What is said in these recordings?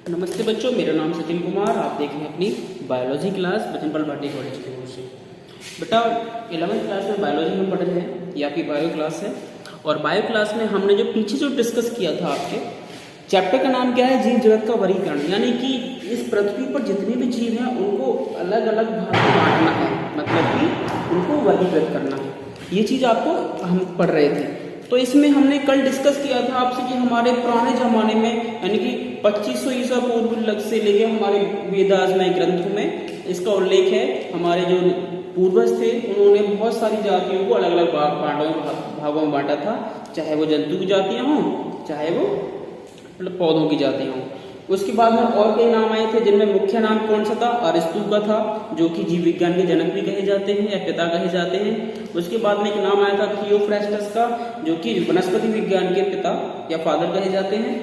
नमस्ते बच्चों, मेरा नाम सचिन कुमार। आप देख रहे हैं अपनी बायोलॉजी क्लास बचन पाल भाटी कॉलेज की ओर से। बेटा 11वीं क्लास में बायोलॉजी में पढ़ रहे हैं, ये आपकी बायो क्लास है। और बायो क्लास में हमने जो पीछे जो डिस्कस किया था, आपके चैप्टर का नाम क्या है? जीव जगत का वर्गीकरण। यानी कि इस पृथ्वी पर जितने भी जीव हैं उनको अलग अलग भाग में बांटना है, मतलब कि उनको वर्गीकृत करना है। ये चीज़ आपको हम पढ़ रहे थे। तो इसमें हमने कल डिस्कस किया था आपसे कि हमारे पुराने जमाने में, यानी कि 2500 ईसा पूर्व से लेके हमारे वेदास में ग्रंथों में इसका उल्लेख है। हमारे जो पूर्वज थे उन्होंने बहुत सारी जातियों को अलग अलग भागों में बांटा था, चाहे वो जंतु की जातियां हों, चाहे वो मतलब पौधों की जातियां हों। उसके बाद में और कई नाम आए थे, जिनमें मुख्य नाम कौन सा था? अरिस्तु का था, जो कि जीव विज्ञान के जनक भी कहे जाते हैं या पिता कहे जाते हैं। उसके बाद में एक नाम आया था थियोफ्रास्टस का, जो कि वनस्पति विज्ञान के पिता या फादर कहे जाते हैं।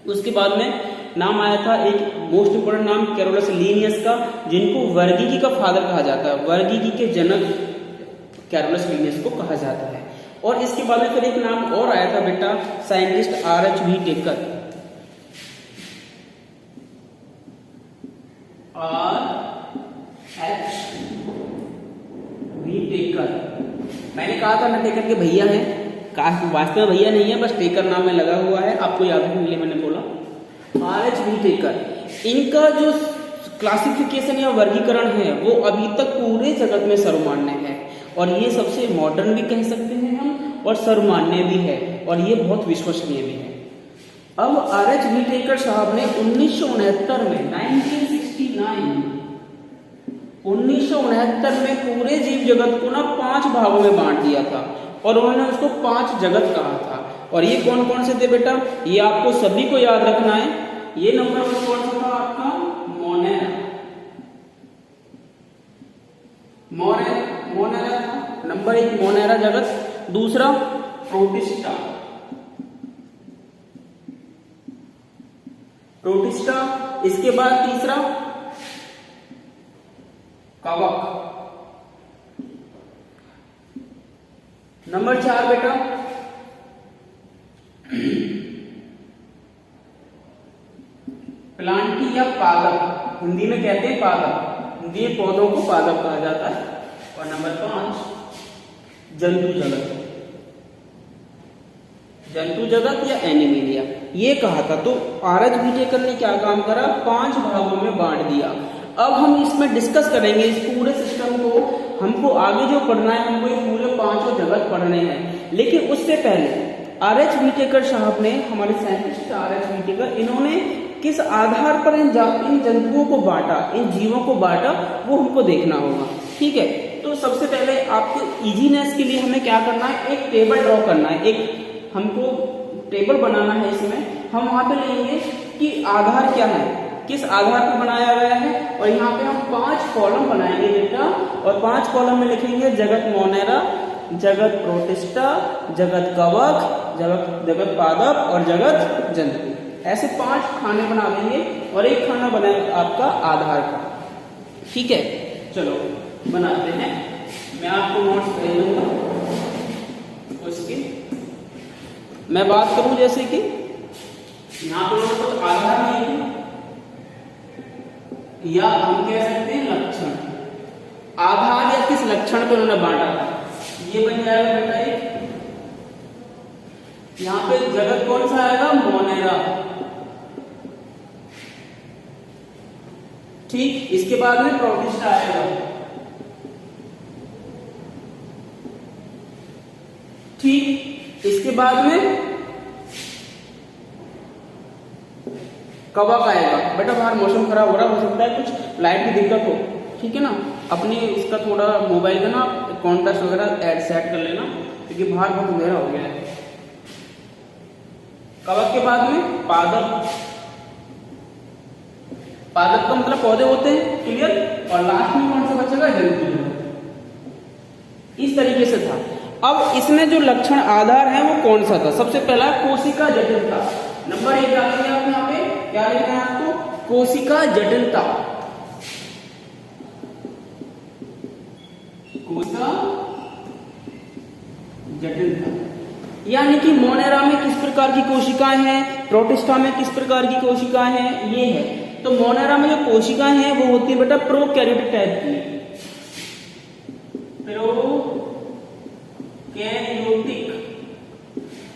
उसके बाद में नाम आया था एक मोस्ट इंपोर्टेंट नाम कैरोलस लीनियस का, जिनको वर्गीकी का फादर कहा जाता है। वर्गीकी के जनक कैरोलस लीनियस को कहा जाता है। और इसके बाद में फिर एक नाम और आया था बेटा, scientist R.H.V. Taker. R.H.V. Taker. मैंने कहा था ना टेकर के भैया हैं, वास्तव में भैया नहीं है, बस टेकर नाम में लगा हुआ है, आपको याद रखने के लिए मैंने बोला। R.H.V. टेकर, इनका जो क्लासिफिकेशन या वर्गीकरण है वो अभी तक पूरे जगत में सर्वमान्य है, और ये सबसे मॉडर्न भी कह सकते हैं हम, और सर्वमान्य भी है, और ये बहुत विश्वसनीय भी है। अब R.H.V. टेकर साहब ने 1969 में 1969 में पूरे जीव जगत को ना 5 भागों में बांट दिया था, और उन्होंने उसको 5 जगत कहा था। और ये कौन कौन से थे बेटा? ये आपको सभी को याद रखना है। ये नंबर 1 कौन सा था आपका? मोनेरा। मोनेरा था नंबर 1, मोनेरा जगत। दूसरा प्रोटिस्टा। इसके बाद तीसरा कवक। नंबर 4 बेटा प्लांटी या पादप, हिंदी में कहते हैं पादप, हिंदी में पौधों को पादप कहा जाता है। और नंबर 5 जंतु जगत या एनिमेलिया, ये कहा था। तो R.H.V. टेकर ने क्या काम करा? 5 भागों में बांट दिया। अब हम इसमें डिस्कस करेंगे इस पूरे सिस्टम को। हमको आगे जो पढ़ना है, हमको ये पूरे 5 जगत पढ़ने हैं। लेकिन उससे पहले R.H.V. टेकर साहब ने, हमारे साइंटिस्ट R.H.V. टेकर, इन्होंने किस आधार पर इन जंतुओं को बांटा, इन जीवों को बांटा, वो हमको देखना होगा। ठीक है, तो सबसे पहले आपके इजीनेस के लिए हमें क्या करना है? एक टेबल ड्रॉ करना है, एक हमको टेबल बनाना है। इसमें हम वहां पे लेंगे कि आधार क्या है, किस आधार पर बनाया गया है, और यहाँ पे हम 5 कॉलम बनाएंगे बेटा। और 5 कॉलम में लिखेंगे जगत मोनेरा, जगत प्रोटिस्टा, जगत कवक, जगत पादप और जगत जंतु। ऐसे 5 खाने बना देंगे, और एक खाना बनाएगा आपका आधार का। ठीक है, चलो बनाते हैं। मैं आपको नोट्स दे दूंगा। उसकी मैं बात करूं, जैसे कि यहाँ पर आधार नहीं है, या हम कह सकते हैं लक्षण। आधार या किस लक्षण पर उन्होंने बांटा था, ये बन जाएगा बेटा एक। यहाँ पे जगत कौन सा आएगा? मोनेरा। ठीक, इसके बाद में प्रोटिस्टा आएगा। ठीक, इसके बाद में कवक आएगा। बेटा बाहर मौसम खराब हो रहा है, हो सकता है कुछ लाइट की दिक्कत हो, ठीक है ना। अपने इसका थोड़ा मोबाइल का ना कॉन्ट्रास्ट वगैरह सेट कर लेना, क्योंकि बाहर बहुत अंधेरा हो गया है। कवक के बाद में पादप। पादप का मतलब पौधे होते हैं, क्लियर। और लास्ट में कौन सा बचेगा? जंतु। इस तरीके से था। अब इसमें जो लक्षण आधार है वो कौन सा था? सबसे पहला कोशिका जटिलता। नंबर 1 डालेंगे आप यहाँ पे, क्या लिखना है आपको? कोशिका जटिलता। कोशिका जटिलता। यानी कि मोनेरा में किस प्रकार की कोशिकाएं हैं, प्रोटिस्टा में किस प्रकार की कोशिकाएं हैं, ये है। तो मोनेरा में जो कोशिकाएं हैं वो होती है बेटा प्रोकैरियोटिक टाइप की, प्रोकैरियोटिक।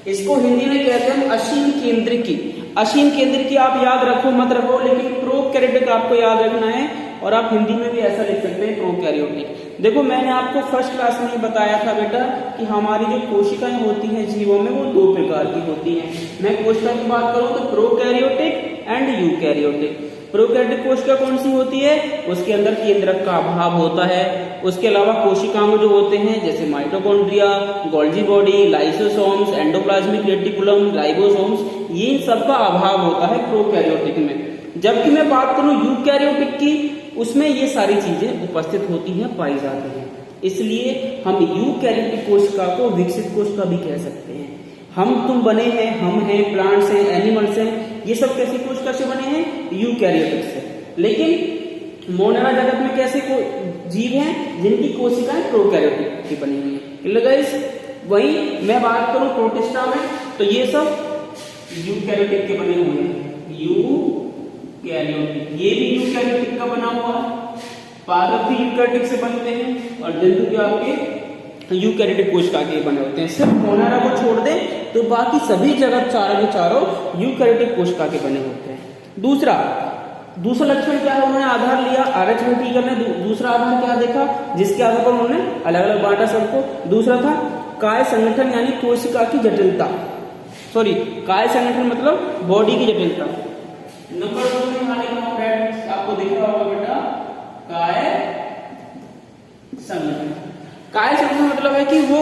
इसको हिंदी में कहते हैं असीम केंद्र की। असीम केंद्र की आप याद रखो मत रखो, लेकिन प्रोकैरियोटिक आपको याद रखना है, और आप हिंदी में भी ऐसा लिख सकते हैं प्रोकैरियोटिक। देखो मैंने आपको फर्स्ट क्लास में ही बताया था बेटा कि हमारी जो कोशिकाएं होती हैं जीवों में वो दो प्रकार की होती हैं। मैं कोशिका की बात करूं तो प्रोकैरियोटिक एंड यूकैरियोटिक। प्रोकैरियोटिक कोशिका कौन सी होती है, उसके अंदर केंद्रक का अभाव होता है। उसके अलावा कोशिकाओं जो होते हैं जैसे mitochondria, Golgi body, lysosomes, endoplasmic reticulum, ribosomes, ये सबका अभाव होता है प्रोकैरियोटिक में। जबकि मैं बात करूं यूकैरियोटिक की, उसमें ये सारी चीजें उपस्थित होती हैं, पाई जाती हैं। इसलिए हम यूकैरियोटिक कोशिका को विकसित कोशिका भी कह सकते हैं। हम तुम बने हैं, हम हैं, प्लांट्स हैं, एनिमल्स हैं, ये सब कैसी कोशिका से बने हैं, यूकैरियोटिक से। लेकिन मोनेरा जगत में कैसे जीव हैं जिनकी कोशिकाएं प्रोकैरियोटिक की बनी हुई है। Clear guys? वहीं मैं बात करूं प्रोटिस्टा में तो ये सब यूकैरियोटिक के बने हुए हैं, यूकैरियोटिक। ये भी यूकैरियोटिक का बना हुआ है, पादप भी यूकैरियोटिक से बनते हैं, और जंतु भी आपके यूकैरियोटिक कोशिका के बने होते हैं। सिर्फ मोनेरा को छोड़ दें तो बाकी सभी जगत चारों के चारों यूकैरियोटिक कोशिका के बने होते हैं। दूसरा लक्षण क्या है, उन्होंने आधार लिया RH वर्टिकल ने। दूसरा आधार क्या देखा जिसके आधार पर उन्होंने अलग अलग बांटा सबको। दूसरा था काय संगठन यानी कोशिका की जटिलता, सॉरी काय संगठन मतलब बॉडी की जटिलता। नंबर 2 में आपको दिख रहा होगा बेटा काय संगठन। काय संगठन मतलब है कि वो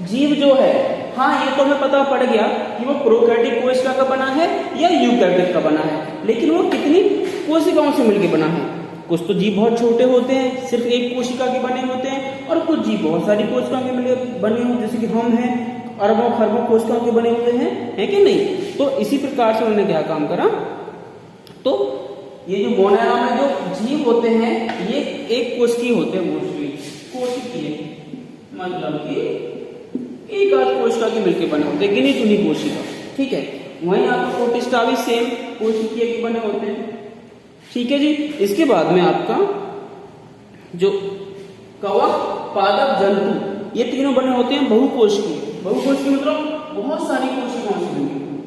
जीव जो है, हाँ ये तो हमें पता पड़ गया कि वो प्रोकैरियोटिक कोशिका का बना है या यूकैरियोटिक का बना है, लेकिन वो कितनी कोशिकाओं से मिलकर बना है। कुछ तो जीव बहुत छोटे होते हैं, सिर्फ एक कोशिका के बने होते हैं, और कुछ जीव बहुत सारी कोशिकाओं के मिले बने हुए, जैसे कि हम हैं, अरबों खरबों कोशिकाओं के बने हुए हैं, है कि नहीं। तो इसी प्रकार से उन्होंने क्या काम करा, तो ये जो मोनेरा में जो जीव होते हैं ये एक कोशिकीय होते हैं, मोस्टली कोशिकीय मतलब कि एक आध कोशिका के मिलकर बने होते हैं, गिनी चुनी कोशिका, ठीक है। वहीं आपको प्रोटिस्टा भी सेम कोशिकीय के बने होते हैं, ठीक है जी। इसके बाद में आपका जो कवक, पादप, जंतु, ये तीनों बने होते हैं बहुकोशिकीय। बहुकोशिकीय मतलब बहुत सारी कोशिकाओं से बने होते हैं,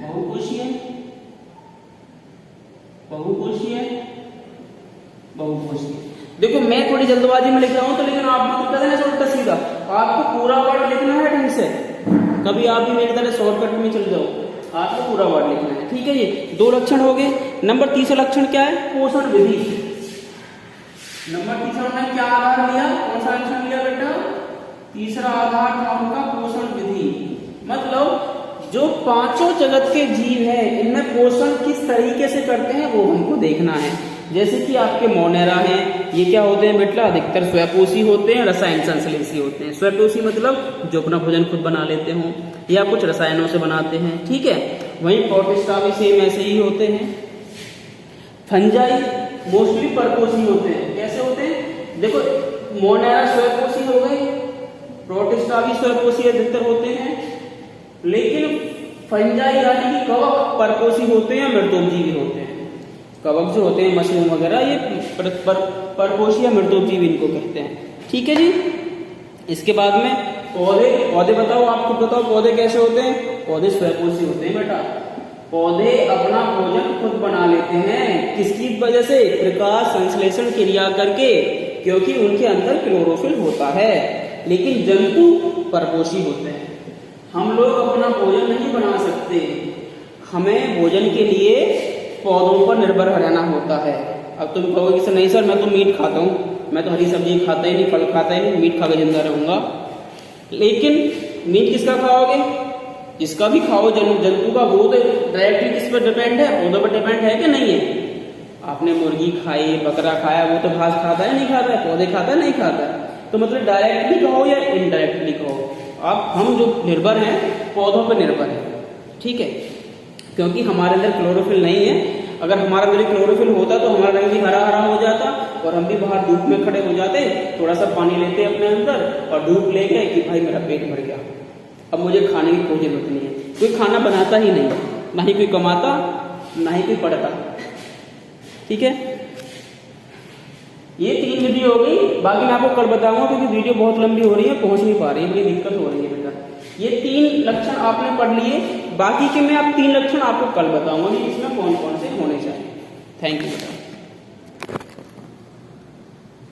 बहुकोशीय, बहुकोशीय, बहुकोशीय। देखो मैं थोड़ी जल्दबाजी में लिख रहा हूं तो, लेकिन आप मत कर देना उल्टा सीधा, आपको पूरा वर्ड लिखना है ढंग से। कभी आप भी मेरी तरह शॉर्टकट में चल जाओ, आपको पूरा वर्ड लिखना है, ठीक है जी। 2 लक्षण हो गए। नंबर तीसरा लक्षण क्या है, पोषण विधि। नंबर तीसरा में क्या आधार लिया, कौन सा लक्षण लिया बेटा, तीसरा आधार था उनका पोषण विधि। मतलब जो पांचों जगत के जीव हैं इनमें पोषण किस तरीके से करते हैं वो हमको देखना है। जैसे कि आपके मोनेरा हैं, ये क्या होते हैं बेटा, अधिकतर स्वयंपोषी होते हैं, रसायन संश्लेषी होते हैं। स्वयंपोषी मतलब जो अपना भोजन खुद बना लेते हो या कुछ रसायनों से बनाते हैं, ठीक है। वहीं प्रोटिस्टा भी सेम ऐसे ही होते हैं। फंजाई मोस्टली परपोषी होते हैं। कैसे होते हैं, देखो मोनेरा स्वयंपोषी हो गए, प्रोटिस्टा भी स्वयंपोषी अधिकतर होते हैं, लेकिन फंजाई यानी कि कवक परपोषी होते हैं, मृतोपजीवी होते हैं। कवक जो होते हैं मशरूम वगैरह ये परपोषी या मृतोपजीवी इनको कहते हैं, ठीक है जी। इसके बाद में पौधे बताओ, आपको बताओ पौधे कैसे होते हैं। पौधे स्वयंपोषी होते हैं बेटा, पौधे अपना भोजन खुद बना लेते हैं। किसकी वजह से, प्रकाश संश्लेषण क्रिया करके, क्योंकि उनके अंदर क्लोरोफिल होता है। लेकिन जंतु परपोषी होते हैं। हम लोग अपना भोजन नहीं बना सकते, हमें भोजन के लिए पौधों पर निर्भर रहना होता है। अब तुम कहोगे कि नहीं सर मैं तो मीट खाता हूँ, मैं तो हरी सब्जी खाता ही नहीं, फल खाता ही नहीं, मीट खा के जिंदा रहूंगा। लेकिन मीट किसका खाओगे, जिसका भी खाओ जंतु का, वो तो डायरेक्टली किस पर डिपेंड है, पौधों पर डिपेंड है कि नहीं है। आपने मुर्गी खाई, बकरा खाया, वो तो घास खाता है नहीं खाता है, पौधे खाता है नहीं खाता है। तो मतलब डायरेक्टली कहो या इनडायरेक्टली कहो, आप हम जो निर्भर हैं पौधों पर निर्भर है, ठीक है। क्योंकि हमारे अंदर क्लोरोफिल नहीं है। अगर हमारे अंदर क्लोरोफिल होता तो हमारा रंग भी हरा हरा हो जाता और हम भी बाहर धूप में खड़े हो जाते, थोड़ा सा पानी लेते अपने अंदर और धूप लेके कि भाई मेरा पेट भर गया, अब मुझे खाने की कोई जरूरत नहीं है। कोई खाना बनाता ही नहीं, ना ही कोई कमाता, ना ही कोई पढ़ता। ठीक है, ये 3 विधि हो गई। बाकी मैं आपको कल बताऊंगा क्योंकि वीडियो बहुत लंबी हो रही है, पहुंच नहीं पा रही है, बड़ी दिक्कत हो रही है बेटा। ये 3 लक्षण आपने पढ़ लिए, बाकी के मैं आप 3 लक्षण आपको कल बताऊंगा कि इसमें कौन कौन से होने चाहिए। थैंक यू बेटा।